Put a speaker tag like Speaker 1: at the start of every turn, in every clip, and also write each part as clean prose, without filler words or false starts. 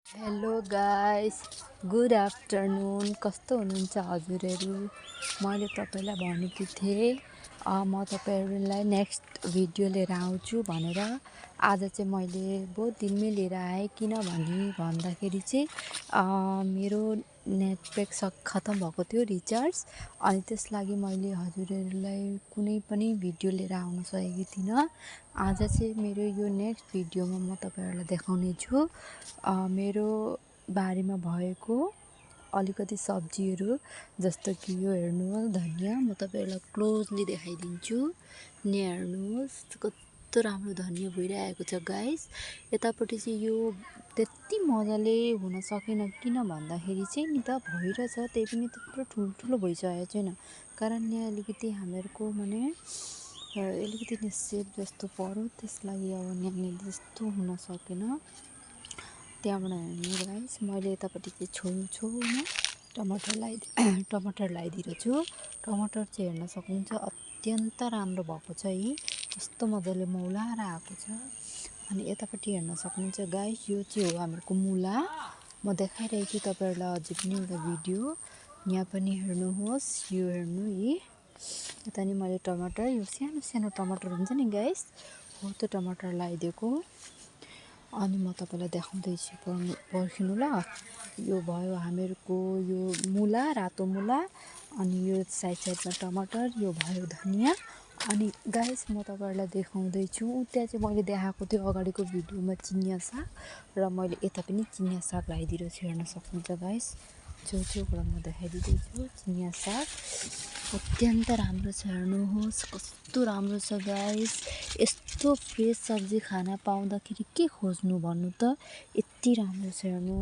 Speaker 1: Hello guys, good afternoon. कस्तो हुनुहुन्छ हजुरहरू? मैले तपाईँलाई भनेकी थिएँ म तपाईँहरूलाई नेक्स्ट भिडियो लिएर आउँछु भनेर। आज चाहिँ मैले बहुत दिनमै लिएर आएँ। किनभने भन्दाखेरि चाहिँ मेरो नेट प्याक खतम भएको थियो, रिचार्ज। अनि त्यस लागि मैले हजुरहरूलाई कुनै पनि भिडियो लिएर आउन सकेकी थिइनँ। आज चाहिँ मेरो यो नेक्स्ट भिडियोमा म तपाईँहरूलाई देखाउने छु मेरो बारीमा भएको अलिकति सब्जीहरू, जस्तो कि यो हेर्नुहोस् धनिया। म तपाईँहरूलाई क्लोजली देखाइदिन्छु। यहाँ हेर्नुहोस् कस्तो राम्रो धनिया भइरहेको छ गाइस। यतापट्टि चाहिँ यो त्यति मजाले हुन सकेन, किन भन्दाखेरि चाहिँ नि त भइरहेछ, त्यही पनि त्यत्रो ठुल्ठुलो भइसकेको छैन। कारण यहाँ अलिकति हामीहरूको माने अलिकति सेप जस्तो पर्यो, त्यस लागि अब यहाँनिर त्यस्तो हुन सकेन। त्यहाँबाट हेर्नु गाइस, मैले यतापट्टि चाहिँ छेउमा टमाटर लगाइदिएको छु। टमाटर चाहिँ हेर्न सक्नुहुन्छ अत्यन्त राम्रो भएको छ है, कस्तो मजाले मौलाएर आएको छ। अनि यतापट्टि हेर्न सक्नुहुन्छ गाइस, यो चाहिँ हो हाम्रो मुला। म देखाइरहेको छु तपाईँहरूलाई अझै पनि एउटा भिडियो। यहाँ पनि हेर्नुहोस्, यो हेर्नु है। यता नि मैले टमाटर, यो सानो सानो टमाटर हुन्छ नि गाइस, हो त्यो टमाटर लगाइदिएको। अनि म तपाईँलाई देखाउँदैछु, पर्खिनु ल। यो भयो हामीहरूको यो मुला, रातो मुला। अनि यो साइडमा टमाटर, यो भयो धनिया। अनि गाइस म तपाईँहरूलाई देखाउँदैछु, त्यहाँ चाहिँ मैले देखाएको थियो अगाडिको भिडियोमा चिनिया साग, र मैले यता पनि चिनिया साग लगाइदिएको छु। हेर्न सक्नुहुन्छ गाइस, छेउबाट म देखाइदिँदैछु। चिनिया साग अत्यन्त राम्रो छ, हेर्नुहोस् कस्तो राम्रो छ गाइस। यस्तो फ्रेस सब्जी खान पाउँदाखेरि के खोज्नु भन्नु त, यति राम्रो छ। हेर्नु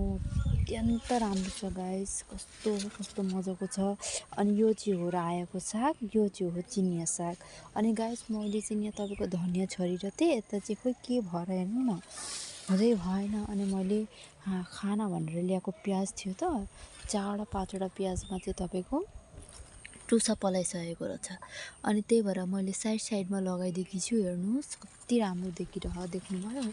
Speaker 1: अत्यन्त राम्रो छ गाइस, कस्तो कस्तो मजाको छ। अनि यो चाहिँ हो रायोको साग, यो चाहिँ हो चिनिया साग। अनि गाइस मैले चाहिँ यहाँ तपाईँको धनिया छरिरहेको थिएँ, यता चाहिँ खोइ के भएर हेर्नु न, हुँदै भएन। अनि मैले खाना भनेर ल्याएको प्याज थियो त, 4 5वटा प्याजमा चाहिँ तपाईँको टुसा पलाइसकेको रहेछ। अनि त्यही भएर मैले साइडमा लगाइदिएकी छु। हेर्नुहोस् कति राम्रो देख्नुभयो।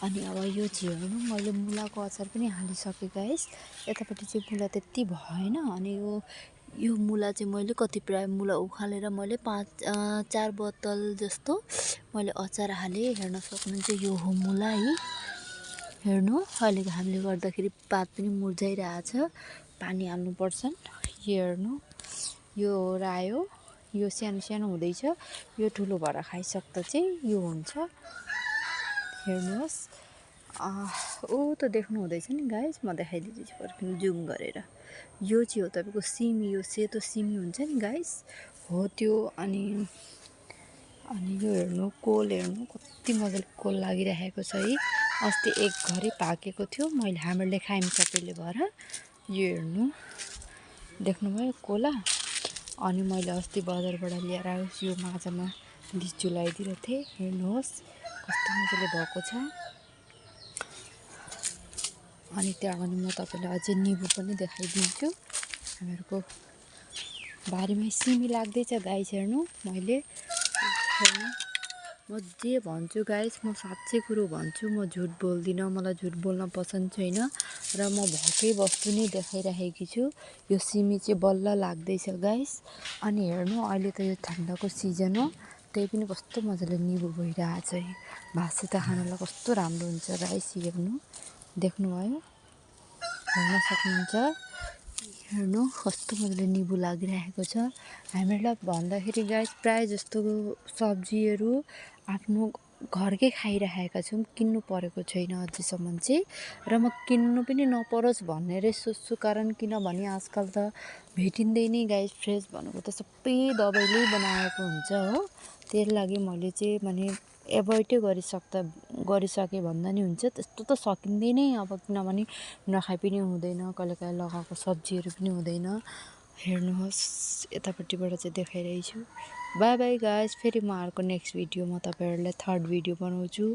Speaker 1: अनि अब यो चाहिँ हेर्नु, मैले मुलाको अचार पनि हालिसकेँ गाइस। यतापट्टि चाहिँ मुला त्यति भएन। अनि यो मुला चाहिँ मैले कति प्राय मुला उखालेर मैले 4 बोतल जस्तो मैले अचार हालेँ। हेर्न सक्नुहुन्छ यो हो मुला है। हेर्नु अहिलेको हामीले गर्दाखेरि पात पनि मुर्झाइरहेछ, पानी हाल्नुपर्छ। यो हेर्नु, यो रायो, यो सानो सानो हुँदैछ, यो ठुलो भएर खाइसक्दा चाहिँ यो हुन्छ। हेर्नुहोस् ऊ त देख्नु हुँदैछ नि गाइस, म देखाइदिँदैछु पर्खिनु जुम गरेर। यो चाहिँ हो तपाईँको सिमी, यो सेतो सिमी हुन्छ नि गाइस, हो त्यो। अनि यो हेर्नु कोल, हेर्नु कति मजाले कोल लागिरहेको छ है। अस्ति एक घरी पाकेको थियो, हामीले खायौँ सबैले भएर। यो हेर्नु देख्नुभयो कोला। अनि मैले अस्ति बजारबाट ल्याएर यो माछामा लिचु लगाइदिएको थिएँ। हेर्नुहोस् कस्तो मजाले भएको छ। अनि त्यहाँबाट म तपाईँलाई अझै निबु पनि देखाइदिन्छु। हामीहरूको बारीमै सिमी लाग्दैछ गाइस। हेर्नु मैले म जे भन्छु गाइस, म साँच्चै कुरो भन्छु, म झुट बोल्दिनँ। मलाई झुट बोल्न पसन्द छैन र म भएकै वस्तु नै देखाइरहेकी छु। यो सिमी चाहिँ बल्ल लाग्दैछ गाइस। अनि हेर्नु अहिले त यो ठन्डाको सिजन हो, त्यही पनि कस्तो मजाले निबु भइरहेछ है। भातसित खानलाई कस्तो राम्रो हुन्छ गाइस। हेर्नु देख्नुभयो, हेर्न सक्नुहुन्छ। हेर्नु कस्तो मजाले निबु लागिरहेको छ। हामीहरूलाई भन्दाखेरि गाइस प्रायः जस्तो सब्जीहरू आफ्नो घरकै खाइरहेका छौँ, किन्नु परेको छैन अझैसम्म चाहिँ। र म किन्नु पनि नपरोस् भनेर सोच्छु, कारण किनभने आजकल त भेटिँदैन गाइस। फ्रेस भनेको त सबै दबाईले बनाएको हुन्छ हो, त्यही लागि मैले चाहिँ माने एभोइडै गरिसकेँ भन्दा नि हुन्छ। त्यस्तो त सकिँदैन अब, किनभने नखाइ पनि हुँदैन, कहिले काहीँ लगाएको सब्जीहरू पनि हुँदैन। हेर्नुहोस् यतापट्टिबाट चाहिँ देखाइरहेको छु। बाई बाई गाइस, फेरि म अर्को नेक्स्ट भिडियोमा तपाईँहरूलाई 3rd भिडियो बनाउँछु।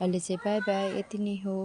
Speaker 1: अहिले चाहिँ बाई बाई, यति नै हो।